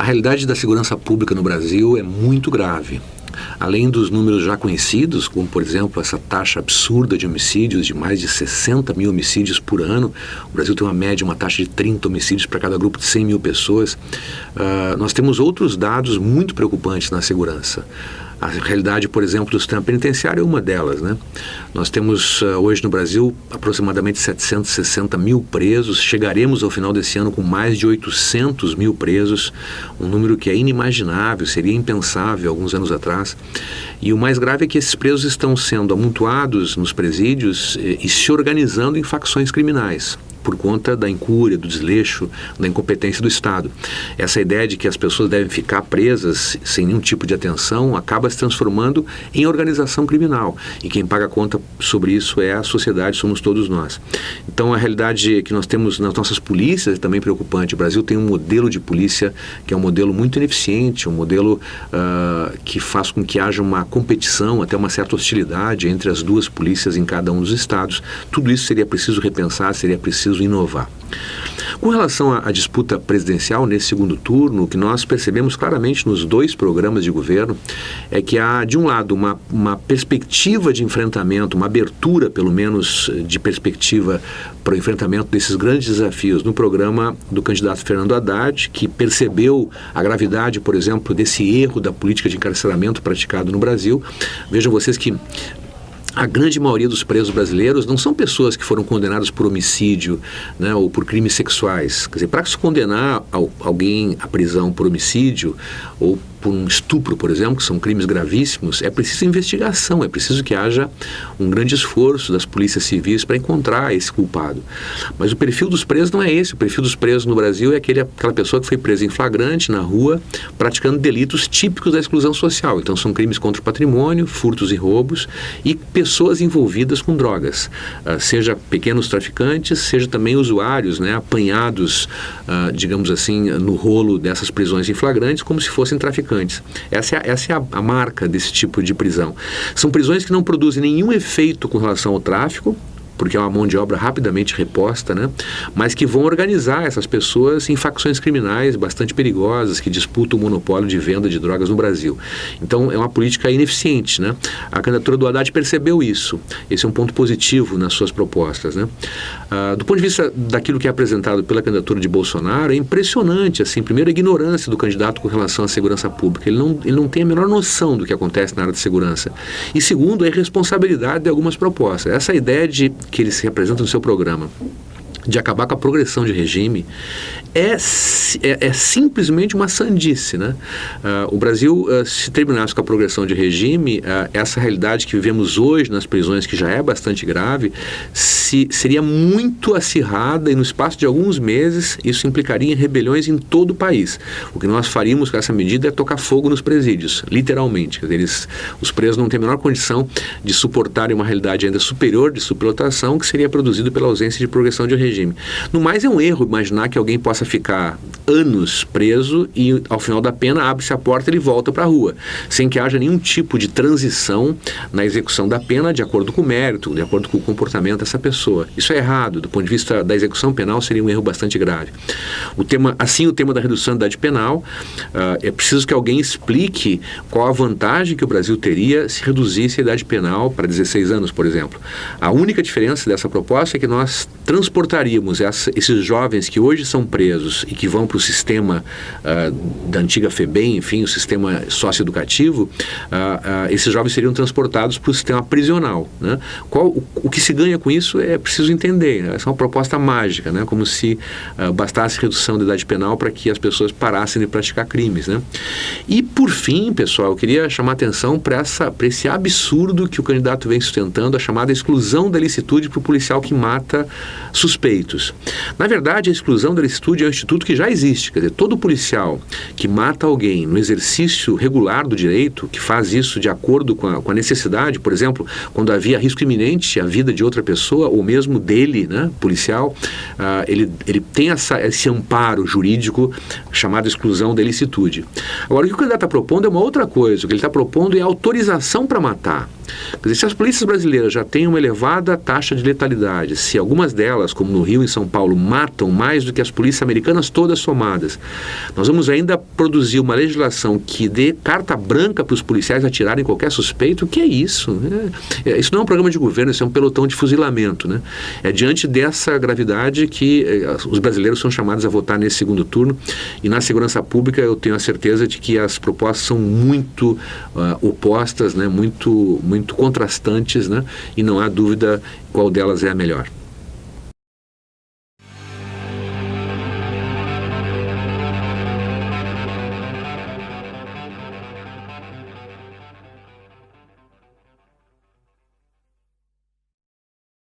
realidade da segurança pública no Brasil é muito grave. Além dos números já conhecidos, como por exemplo essa taxa absurda de homicídios, de mais de 60 mil homicídios por ano, o Brasil tem uma média, uma taxa de 30 homicídios para cada grupo de 100 mil pessoas, nós temos outros dados muito preocupantes na segurança. A realidade, por exemplo, do sistema penitenciário é uma delas, né? Nós temos hoje no Brasil aproximadamente 760 mil presos, chegaremos ao final desse ano com mais de 800 mil presos, um número que é inimaginável, seria impensável alguns anos atrás. E o mais grave é que esses presos estão sendo amontoados nos presídios e se organizando em facções criminais, por conta da incúria, do desleixo, da incompetência do Estado. Essa ideia de que as pessoas devem ficar presas sem nenhum tipo de atenção acaba se transformando em organização criminal. E quem paga a conta sobre isso é a sociedade, somos todos nós. Então a realidade que nós temos nas nossas polícias é também preocupante. O Brasil tem um modelo de polícia que é um modelo muito ineficiente, um modelo que faz com que haja uma competição, até uma certa hostilidade entre as duas polícias em cada um dos estados. Tudo isso seria preciso repensar, seria preciso inovar. Com relação à disputa presidencial nesse segundo turno, o que nós percebemos claramente nos dois programas de governo é que há, de um lado, uma perspectiva de enfrentamento, uma abertura, pelo menos, de perspectiva para o enfrentamento desses grandes desafios no programa do candidato Fernando Haddad, que percebeu a gravidade, por exemplo, desse erro da política de encarceramento praticado no Brasil. Vejam vocês que a grande maioria dos presos brasileiros não são pessoas que foram condenadas por homicídio, né, ou por crimes sexuais. Quer dizer, para se condenar alguém à prisão por homicídio ou por um estupro, por exemplo, que são crimes gravíssimos, é preciso investigação, é preciso que haja um grande esforço das polícias civis para encontrar esse culpado. Mas o perfil dos presos não é esse. O perfil dos presos no Brasil é aquela pessoa que foi presa em flagrante, na rua, praticando delitos típicos da exclusão social. Então são crimes contra o patrimônio, furtos e roubos e pessoas envolvidas com drogas, seja pequenos traficantes, seja também usuários, né, apanhados, digamos assim, no rolo dessas prisões em flagrantes, como se fossem traficantes. Essa é a marca desse tipo de prisão. São prisões que não produzem nenhum efeito com relação ao tráfico, porque é uma mão de obra rapidamente reposta, né? Mas que vão organizar essas pessoas em facções criminais bastante perigosas que disputam o monopólio de venda de drogas no Brasil. Então é uma política ineficiente, né? A candidatura do Haddad percebeu isso. Esse é um ponto positivo nas suas propostas, né? Do ponto de vista daquilo que é apresentado pela candidatura de Bolsonaro, é impressionante, assim, primeiro a ignorância do candidato com relação à segurança pública. Ele não tem a menor noção do que acontece na área de segurança. E segundo, a irresponsabilidade de algumas propostas. Essa ideia que ele se representa no seu programa, de acabar com a progressão de regime, é simplesmente uma sandice, né? O Brasil, se terminasse com a progressão de regime, essa realidade que vivemos hoje nas prisões, que já é bastante grave, seria muito acirrada e no espaço de alguns meses isso implicaria em rebeliões em todo o país. O que nós faríamos com essa medida é tocar fogo nos presídios, literalmente. Quer dizer, os presos não têm a menor condição de suportarem uma realidade ainda superior de superlotação que seria produzido pela ausência de progressão de regime. No mais, é um erro imaginar que alguém possa ficar anos preso e ao final da pena abre-se a porta e ele volta para a rua, sem que haja nenhum tipo de transição na execução da pena de acordo com o mérito, de acordo com o comportamento dessa pessoa. Isso é errado. Do ponto de vista da execução penal, seria um erro bastante grave. O tema da redução da idade penal, é preciso que alguém explique qual a vantagem que o Brasil teria se reduzisse a idade penal para 16 anos, por exemplo. A única diferença dessa proposta é que nós transportaríamos esses jovens que hoje são presos e que vão para o sistema da antiga FEBEM, enfim, o sistema socioeducativo, esses jovens seriam transportados para o sistema prisional, né? O que se ganha com isso é preciso entender. Essa é uma proposta mágica, né? Como se bastasse redução da idade penal para que as pessoas parassem de praticar crimes, né? E, por fim, pessoal, eu queria chamar a atenção para esse absurdo que o candidato vem sustentando, a chamada exclusão da licitude para o policial que mata suspeitos. Na verdade, a exclusão da licitude é um instituto que já existe. Quer dizer, todo policial que mata alguém no exercício regular do direito, que faz isso de acordo com a necessidade, por exemplo, quando havia risco iminente à vida de outra pessoa, ou mesmo dele, né, policial, ele tem esse amparo jurídico chamado exclusão da ilicitude. Agora, o que o candidato está propondo é uma outra coisa. O que ele está propondo é autorização para matar. Quer dizer, se as polícias brasileiras já têm uma elevada taxa de letalidade, se algumas delas, como no Rio, em São Paulo, matam mais do que as polícias americanas todas somadas. Nós vamos ainda produzir uma legislação que dê carta branca para os policiais atirarem qualquer suspeito. O que é isso? Isso não é um programa de governo, isso é um pelotão de fuzilamento, né? É diante dessa gravidade que os brasileiros são chamados a votar nesse segundo turno, e na segurança pública eu tenho a certeza de que as propostas são muito opostas, né? Muito contrastantes, né? E não há dúvida qual delas é a melhor.